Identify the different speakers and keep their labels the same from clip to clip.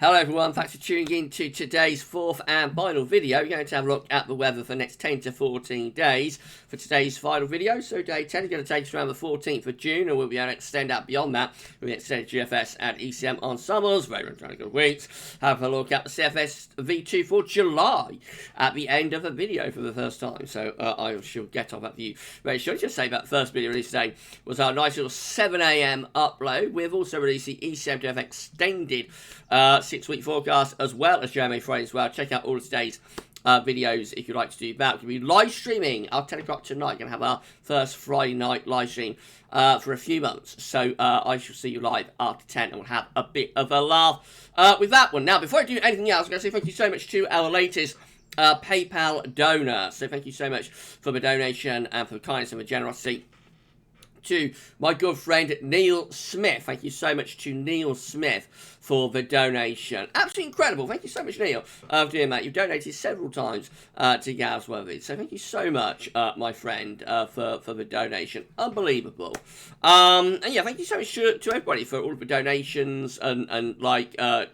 Speaker 1: Hello everyone, thanks for tuning in to today's fourth and final video. We're going to have a look at the weather for the next 10 to 14 days for today's final video. So day 10 is going to take us around the 14th of June, and we'll be able to extend out beyond that with the extended GFS and ECM Ensembles, very good weeks. Have a look at the CFS V2 for July at the end of the video for the first time. So I shall get off that view very shortly. Just say that the first video released today was our nice little 7 AM upload. We've also released the ECM WF extended 6-week forecast as well as Jeremy Friday as well. Check out all of today's videos if you'd like to do that. We'll be live streaming at 10 o'clock tonight. Going to have our first Friday night live stream for a few months. So I shall see you live after 10 and we'll have a bit of a laugh with that one. Now, before I do anything else, I'm going to say thank you so much to our latest PayPal donor. So thank you so much for the donation and for the kindness and the generosity to my good friend Neil Smith. Thank you so much to Neil Smith for the donation. Absolutely incredible. Thank you so much, Neil, for doing that. You've donated several times to GavsWeatherVids. So thank you so much, my friend, for the donation. Unbelievable. And yeah, thank you so much to everybody for all of the donations and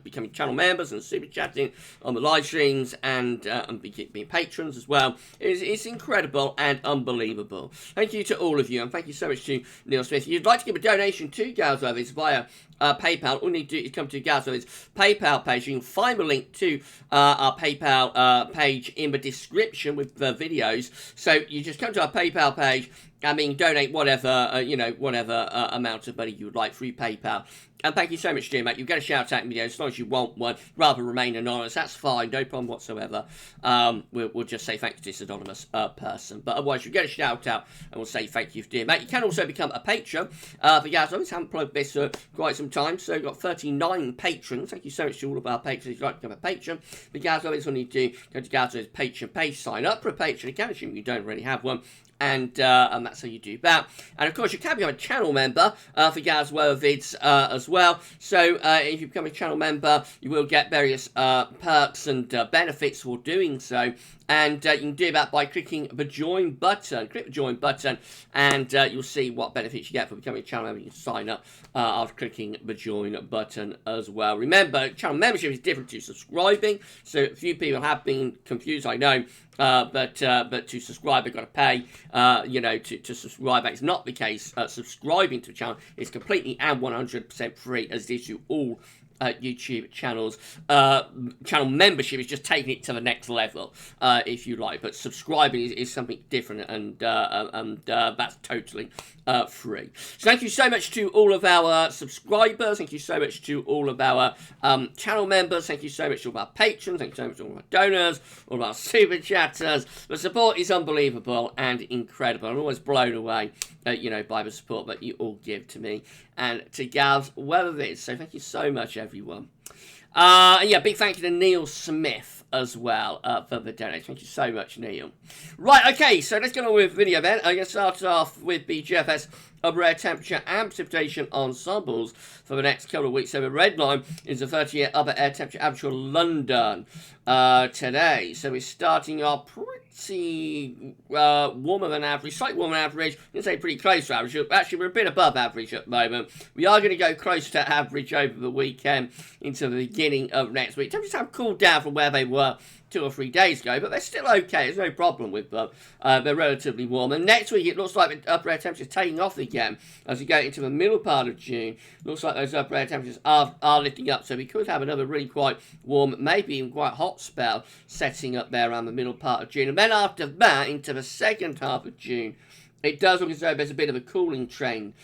Speaker 1: becoming channel members and super chatting on the live streams and being patrons as well. It's incredible and unbelievable. Thank you to all of you, and thank you so much to Neil Smith. If you'd like to give a donation to GavsWeatherVids via PayPal, all you need to do is come to GavsWeatherVids PayPal page. You can find the link to our PayPal page in the description with the videos. So you just come to our PayPal page. I mean, donate whatever, whatever amount of money you would like through PayPal. And thank you so much, dear mate. You'll get a shout-out in the video as long as you want one. Rather remain anonymous. That's fine. No problem whatsoever. We'll just say thank you to this anonymous person. But otherwise, you'll get a shout-out and we'll say thank you, dear mate. You can also become a patron for GavsWeatherVids. Haven't plugged this for quite some time. So we've got 39 patrons. Thank you so much to all of our patrons. If you'd like to become a patron for GavsWeatherVids, all you need to do, go to GavsWeatherVids Patreon page, sign up for a patron account, assuming you don't already have one. And that's how you do that. And of course, you can become a channel member for GavsWeatherVids as well. So if you become a channel member, you will get various perks and benefits for doing so. And you can do that by clicking the join button. Click the join button and you'll see what benefits you get for becoming a channel member. You can sign up after clicking the join button as well. Remember, channel membership is different to subscribing. So a few people have been confused, I know. But to subscribe, they've got to pay, to subscribe. That is not the case. Subscribing to a channel is completely and 100% free, as it is to all YouTube channels. Channel membership is just taking it to the next level, if you like. But subscribing is something different, and that's totally free. So thank you so much to all of our subscribers. Thank you so much to all of our channel members. Thank you so much to all of our patrons. Thank you so much to all of our donors, all of our super chatters. The support is unbelievable and incredible. I'm always blown away, by the support that you all give to me and to GavsWeatherVids. So thank you so much, everyone. Big thank you to Neil Smith as well for the donation. Thank you so much, Neil. Right, okay, so let's get on with the video then. I'm going to start off with the GFS upper air temperature and precipitation ensembles for the next couple of weeks. So the red line is the 30-year upper air temperature average for London today. So we're starting our pretty warmer than average, slightly warmer than average. I'm going to say pretty close to average. Actually, we're a bit above average at the moment. We are going to go close to average over the weekend into the beginning of next week. Temperatures have cooled down from where they were 2 or 3 days ago, but they're still okay. There's no problem with them. They're relatively warm. And next week, it looks like the upper air temperatures taking off again as we go into the middle part of June. Looks like those upper air temperatures are lifting up, so we could have another really quite warm, maybe even quite hot spell setting up there around the middle part of June. And then after that, into the second half of June, it does look as though there's a bit of a cooling trend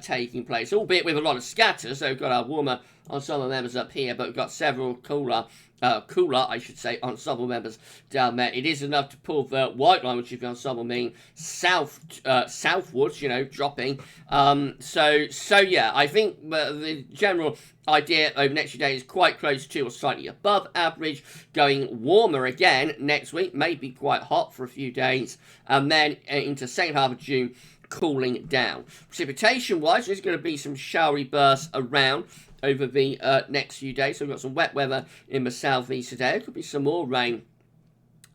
Speaker 1: taking place, albeit with a lot of scatters. So we've got our warmer ensemble members up here, but we've got several cooler, ensemble members down there. It is enough to pull the white line, which is the ensemble mean southwards, dropping. Yeah, I think the general idea over the next few days is quite close to or slightly above average, going warmer again next week, maybe quite hot for a few days, and then into the second half of June, cooling down. Precipitation-wise, there's going to be some showery bursts around over the next few days. So we've got some wet weather in the southeast today. There could be some more rain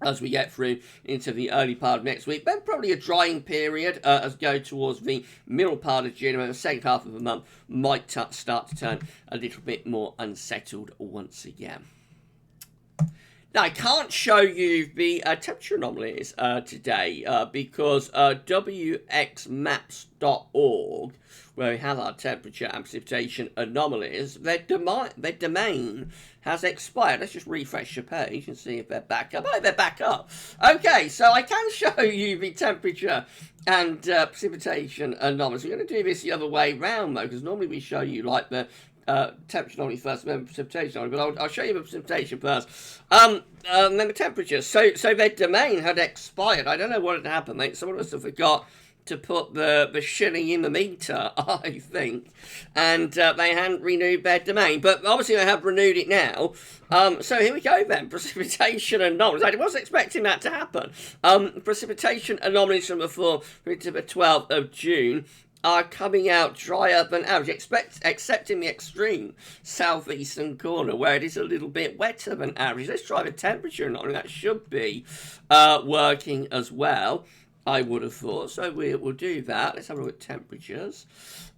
Speaker 1: as we get through into the early part of next week. Then probably a drying period as we go towards the middle part of June, and the second half of the month might start to turn a little bit more unsettled once again. Now, I can't show you the temperature anomalies today because wxmaps.org, where we have our temperature and precipitation anomalies, their domain has expired. Let's just refresh the page and see if they're back up. Oh, they're back up. Okay, so I can show you the temperature and precipitation anomalies. We're going to do this the other way round, though, because normally we show you, like, the temperature anomaly first, then precipitation anomaly, but I'll show you the precipitation first. Then the temperature. So their domain had expired. I don't know what had happened, mate. Someone must have forgot to put the shilling in the meter, I think, and they hadn't renewed their domain, but obviously they have renewed it now. So here we go then, precipitation anomalies. I wasn't expecting that to happen. Precipitation anomalies from the 4th through to the 12th of June are coming out drier than average, except in the extreme southeastern corner where it is a little bit wetter than average. Let's try the temperature anomaly. That should be working as well, I would have thought. So we'll do that. Let's have a look at temperatures.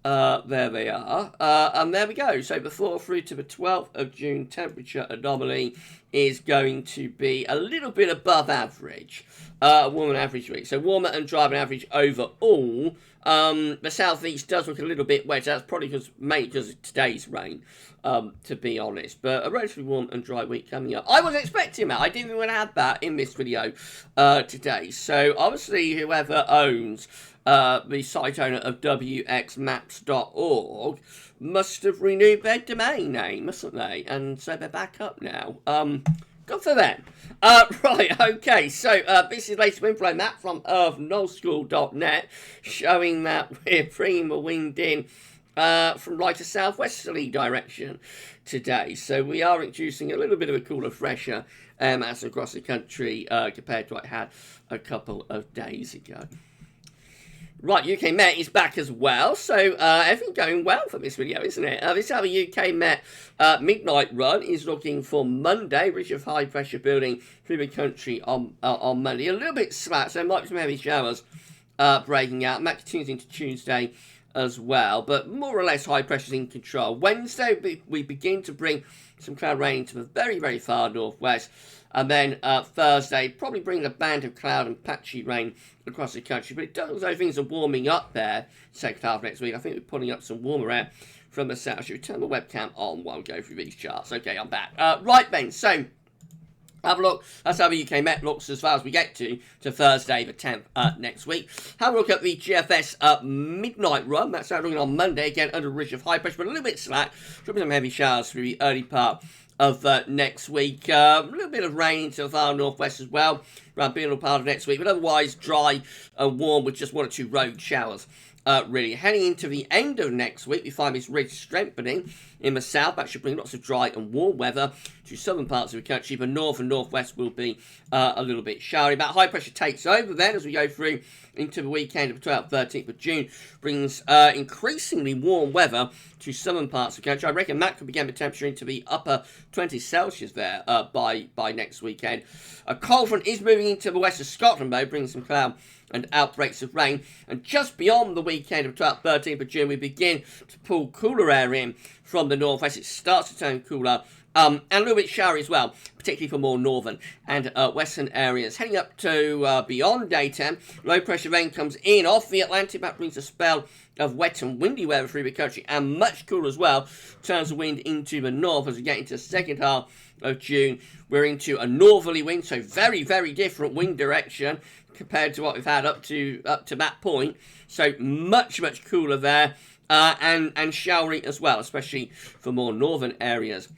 Speaker 1: There they are. And there we go. So the 4th through to the 12th of June temperature anomaly is going to be a little bit above average. Warmer than average week. So warmer and drier than average overall. The southeast does look a little bit wetter. That's probably mainly because of today's rain, to be honest. But a relatively warm and dry week coming up. I wasn't expecting that. I didn't even want to have that in this video today. So obviously whoever owns the site owner of wxmaps.org must have renewed their domain name, mustn't they? And so they're back up now. Good for them. Right, okay, so this is the latest wind flow map from earthnullschool.net, showing that we're bringing the wind in from lighter southwesterly direction today. So we are introducing a little bit of a cooler, fresher mass across the country compared to what I had a couple of days ago. Right, UK Met is back as well, so everything going well for this video, isn't it? This is how the UK Met midnight run is looking for Monday. Ridge of high pressure building through the country on Monday. A little bit slack, so there might be some heavy showers breaking out. Met continues into Tuesday as well, but more or less high pressures in control. Wednesday, we begin to bring some cloud rain to the very, very far northwest. And then Thursday, probably bring a band of cloud and patchy rain across the country. But it does look like things are warming up there second half of next week. I think we're pulling up some warmer air from the south. Should we turn the webcam on while we go through these charts? Okay, I'm back. Right then, so have a look. That's how the UK Met looks as far as we get to Thursday the 10th next week. Have a look at the GFS midnight run. That's how it's looking on Monday. Again, under a ridge of high pressure, but a little bit slack. Should be some heavy showers through the early part of next week. A little bit of rain to the far northwest as well, around the middle part of next week, but otherwise dry and warm with just 1 or 2 road showers. Really, heading into the end of next week, we find this ridge strengthening in the south. That should bring lots of dry and warm weather to southern parts of the country. The north and northwest will be a little bit showery. That high pressure takes over then as we go through into the weekend of 12th, 13th of June. Brings increasingly warm weather to southern parts of the country. I reckon that could begin the temperature into the upper 20s Celsius there by next weekend. A cold front is moving into the west of Scotland, though, bringing some cloud and outbreaks of rain. And just beyond the weekend of 12th, 13th of June, we begin to pull cooler air in from the northwest. It starts to turn cooler and a little bit showery as well, particularly for more northern and western areas. Heading up to beyond daytime, low pressure rain comes in off the Atlantic. That brings a spell of wet and windy weather through the country, and much cooler as well. Turns the wind into the north as we get into the second half of June. We're into a northerly wind, so very, very different wind direction compared to what we've had up to that point. So much, much cooler there, and showery as well, especially for more northern areas.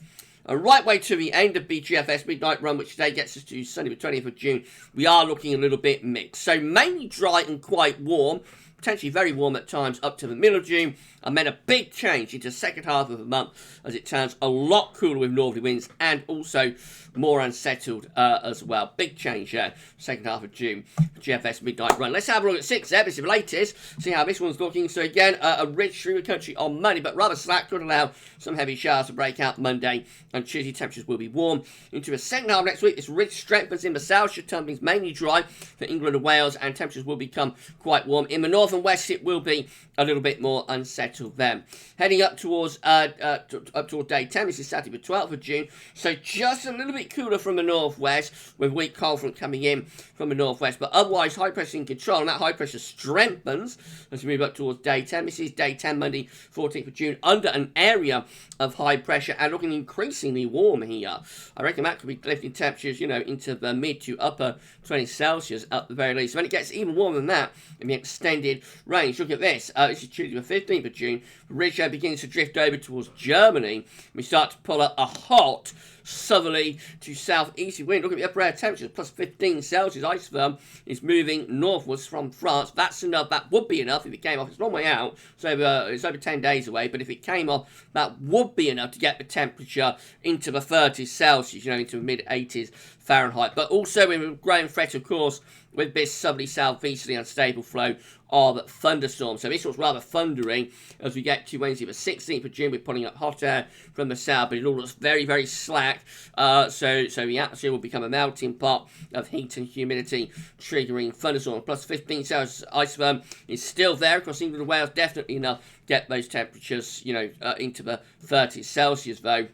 Speaker 1: Right way to the end of the GFS midnight run, which today gets us to Sunday the 20th of June, we are looking a little bit mixed. So mainly dry and quite warm. potentially very warm at times up to the middle of June, and then a big change into the second half of the month as it turns a lot cooler with northerly winds and also more unsettled as well. Big change there, second half of June, GFS midnight run. Let's have a look at 6Z. This is the latest, see how this one's looking. So again, a ridge through the country on Monday, but rather slack, could allow some heavy showers to break out Monday, and Tuesday temperatures will be warm. Into the second half of next week, this ridge strengthens in the south, should turn things mainly dry for England and Wales, and temperatures will become quite warm. In the north and west, it will be a little bit more unsettled then. Heading up towards day 10, this is Saturday the 12th of June, so just a little bit cooler from the northwest, with weak cold front coming in from the northwest, but otherwise high pressure in control, and that high pressure strengthens as we move up towards day 10. This is day 10, Monday 14th of June, under an area of high pressure and looking increasingly warm here. I reckon that could be lifting temperatures, you know, into the mid to upper 20 Celsius at the very least. So when it gets even warmer than that in the extended range, look at this. This is Tuesday the 15th of June. The ridge begins to drift over towards Germany. We start to pull up a hot southerly to southeasterly wind. Look at the upper air temperatures, plus 15 Celsius. Ice firm is moving northwards from France. That's enough. That would be enough if it came off. It's a long way out, so it's over 10 days away, but if it came off, that would be enough to get the temperature into the 30s Celsius, you know, into the mid-80s Fahrenheit. But also with a growing threat, of course, with this southerly southeasterly unstable flow of thunderstorms. So this was rather thundering as we get to Wednesday the 16th of June. We're pulling up hot air from the south, but it all looks very, very slack. So the atmosphere will become a melting pot of heat and humidity, triggering thunderstorms. Plus 15 Celsius ice firm is still there across England and Wales. Definitely enough to get those temperatures, you know, into the 30s Celsius though.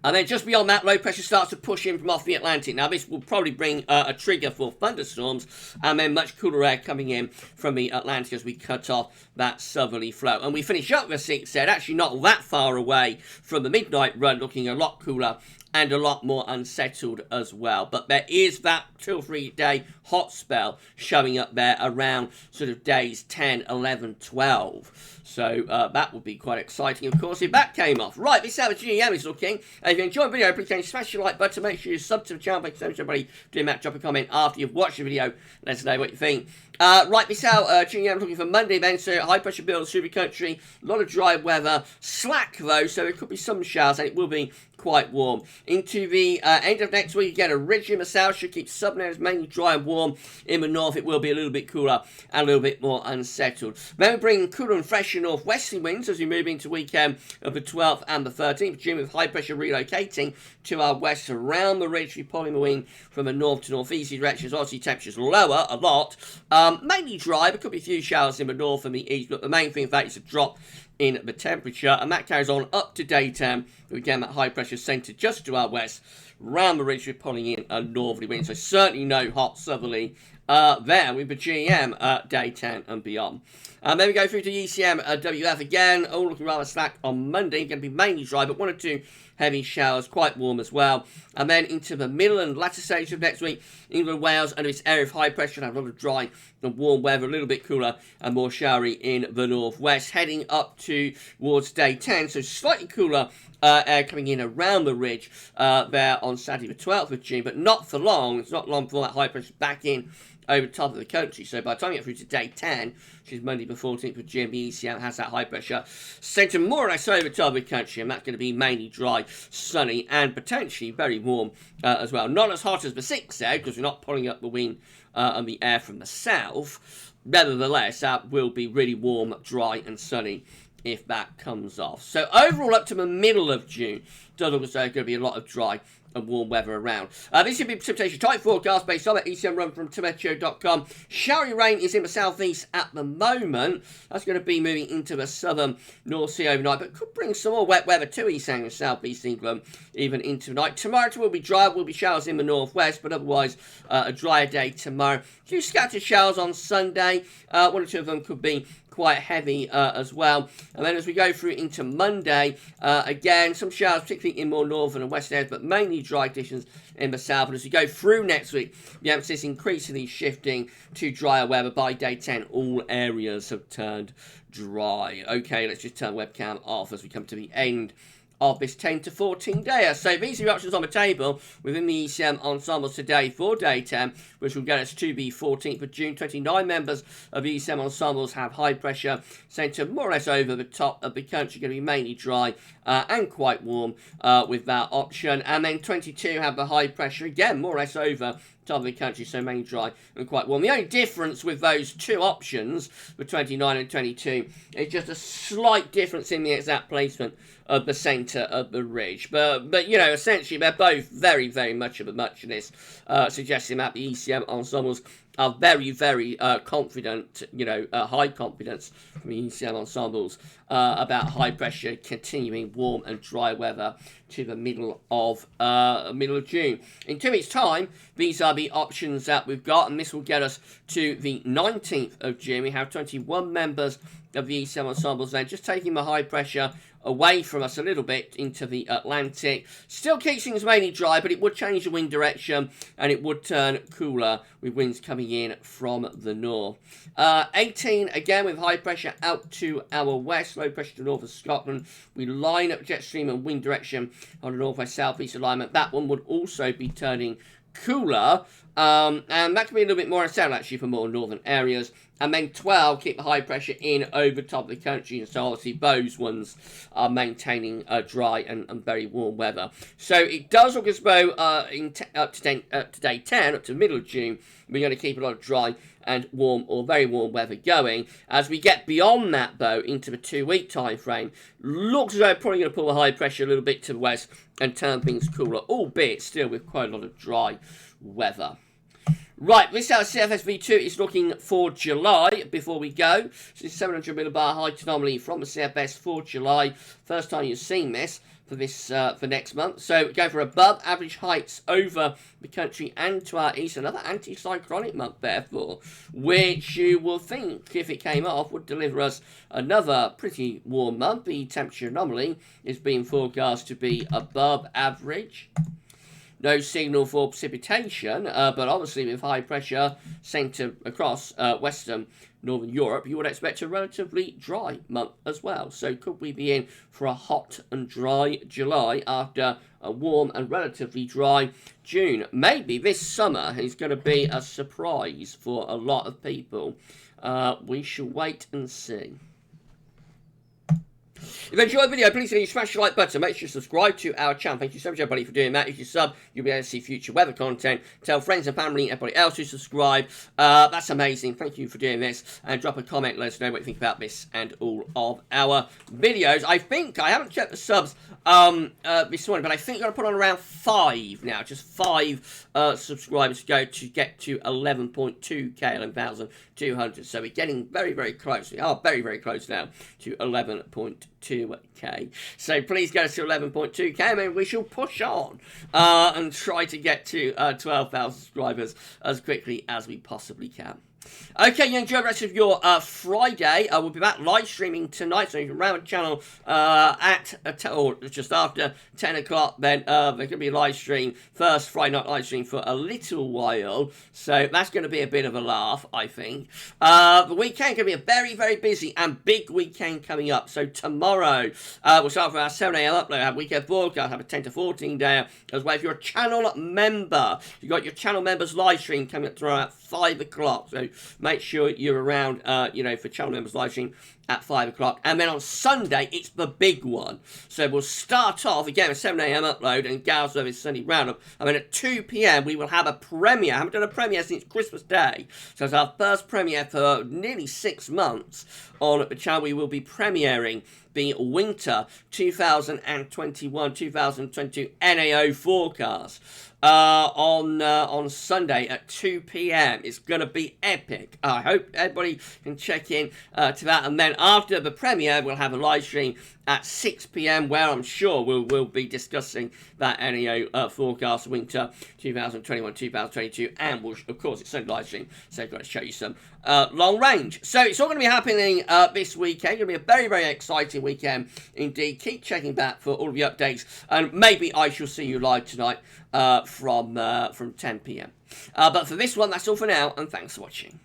Speaker 1: And then just beyond that, low pressure starts to push in from off the Atlantic. Now, this will probably bring a trigger for thunderstorms, and then much cooler air coming in from the Atlantic as we cut off that southerly flow. And we finish up with 6Z, actually not that far away from the midnight run, looking a lot cooler and a lot more unsettled as well. But there is that 2 or 3 day hot spell showing up there around sort of days 10, 11, 12. So that would be quite exciting, of course, if that came off. Right, this is how the GEM is looking. If you enjoyed the video, please smash your like button. Make sure you sub to the channel. Thanks so much, everybody, doing that. Drop a comment after you've watched the video. Let us know what you think. Right, this is how GEM is looking for Monday then. So high pressure builds through the country. A lot of dry weather. Slack, though, so there could be some showers, and it will be quite warm. Into the end of next week, you get a ridge in the south, should keep southern areas mainly dry and warm. In the north, it will be a little bit cooler and a little bit more unsettled. Then we bring cooler and fresher northwesterly winds as we move into weekend of the 12th and the 13th of June, with high pressure relocating to our west around the ridge, we're pulling the wind from a north to northeasterly direction. Obviously, temperatures lower a lot, mainly dry, but could be a few showers in the north and the east, but the main thing, in fact, is a drop in the temperature, and that carries on up to daytime. Again, that high pressure centred just to our west, round the ridge, we're pulling in a northerly wind, so certainly no hot southerly there with the GEM day 10 and beyond. Then we go through to ECM WF again, all looking rather slack on Monday, going to be mainly dry, but 1 or 2 heavy showers, quite warm as well. And then into the middle and latter stage of next week, England and Wales under its area of high pressure and have a lot of dry and warm weather, a little bit cooler and more showery in the northwest. Heading up towards day 10, so slightly cooler air coming in around the ridge there on Saturday the 12th of June, but not for long. It's not long before that high pressure back in over the top of the country. So by the time you get through to day 10, which is Monday the 14th of June, the ECM has that high pressure centre more or less over the top of the country, and that's going to be mainly dry, sunny, and potentially very warm as well. Not as hot as the 6Z, because we're not pulling up the wind and the air from the south. Nevertheless, that will be really warm, dry, and sunny if that comes off. So overall, up to the middle of June, does look as though there's going to be a lot of dry and warm weather around. This should be precipitation type forecast based on that ECM run from tometeo.com. Showery rain is in the southeast at the moment. That's going to be moving into the southern North Sea overnight, but could bring some more wet weather to East Anglia, southeast England, even into the night. Tomorrow will be dry, will be showers in the northwest, but otherwise a drier day tomorrow. A few scattered showers on Sunday. 1 or 2 of them could be quite heavy as well. And then as we go through into Monday, again, some showers, particularly in more northern and western areas, but mainly dry conditions in the south. And as we go through next week, the emphasis increasingly shifting to drier weather. By day 10, all areas have turned dry. Okay, let's just turn webcam off as we come to the end of this 10 to 14 day. So these are the options on the table within the ECM Ensembles today for day 10, which will get us to the 14th of June. 29 members of ECM Ensembles have high pressure centre more or less over the top of the country, going to be mainly dry and quite warm with that option. And then 22 have the high pressure, again, more or less over top of the country, so mainly dry and quite warm. The only difference with those two options, for 29 and 22, is just a slight difference in the exact placement of the centre of the ridge. But you know, essentially, they're both very, very much of a muchness, suggesting that the ECM Ensembles are very, very confident, you know, high confidence from the ECM Ensembles about high pressure continuing warm and dry weather to the middle of June. In 2 weeks' time, these are the options that we've got, and this will get us to the 19th of June. We have 21 members of the ECM Ensembles then, just taking the high pressure away from us a little bit into the Atlantic. Still keeps things mainly dry, but it would change the wind direction and it would turn cooler with winds coming in from the north. 18, again, with high pressure out to our west, low pressure to north of Scotland. We line up jet stream and wind direction on the northwest-southeast alignment. That one would also be turning cooler, and that can be a little bit more unsettled actually for more northern areas. And then 12 keep the high pressure in over top of the country, and so obviously those ones are maintaining dry and very warm weather. So it does look as though up to day 10, up to the middle of June, we're going to keep a lot of dry and warm or very warm weather going. As we get beyond that, though, into the 2 week time frame, looks as though probably going to pull the high pressure a little bit to the west and turn things cooler, albeit still with quite a lot of dry weather. Right, this is how CFS V2 is looking for July before we go. So this 700 millibar height anomaly from the CFS for July. First time you've seen this for next month. So go for above average heights over the country and to our east. Another anticyclonic month, therefore, which you will think, if it came off, would deliver us another pretty warm month. The temperature anomaly is being forecast to be above average. No signal for precipitation, but obviously with high pressure centred across Western Northern Europe, you would expect a relatively dry month as well. So could we be in for a hot and dry July after a warm and relatively dry June? Maybe this summer is going to be a surprise for a lot of people. We shall wait and see. If you enjoyed the video, please smash the like button. Make sure you subscribe to our channel. Thank you so much, everybody, for doing that. If you sub, you'll be able to see future weather content. Tell friends and family and everybody else who subscribe. That's amazing. Thank you for doing this. And drop a comment. Let us know what you think about this and all of our videos. I think, I haven't checked the subs this morning, but I think I'm going to put on around 5 now. Just 5 subscribers to go to get to 11.2k, 11,200. So we're getting very, very close. We are very, very close now to 11.2k. So please go to 11.2k, and then we shall push on and try to get to 12,000 subscribers as quickly as we possibly can. Okay, you enjoy the rest of your Friday. We'll be back live streaming tonight, so you can round the channel or just after 10 o'clock. Then there's going to be a live stream, first Friday night live stream for a little while. So that's going to be a bit of a laugh, I think. The weekend going to be a very, very busy and big weekend coming up. So tomorrow, we'll start with our 7 a.m. upload, have weekend broadcast, have a 10 to 14 day as well. If you're a channel member, you've got your channel members live stream coming up tomorrow at 5 o'clock. So make sure you're around, for channel members live stream at 5 o'clock. And then on Sunday, it's the big one. So we'll start off, again, with 7 a.m. upload and GavsWeatherVids Sunday Roundup. And then at 2 p.m, we will have a premiere. I haven't done a premiere since Christmas Day. So it's our first premiere for nearly 6 months on the channel. We will be premiering the winter 2021-2022 NAO forecast on Sunday at 2 p.m. It's going to be epic. I hope everybody can check in to that. And then after the premiere, we'll have a live stream at 6 p.m. where I'm sure we'll be discussing that NAO forecast winter 2021-2022. And we'll, of course, it's Sunday live stream, so I've got to show you some long range. So it's all going to be happening this weekend. It's going to be a very, very exciting weekend indeed. Keep checking back for all of the updates, and maybe I shall see you live tonight from 10 p.m. But for this one, that's all for now, and thanks for watching.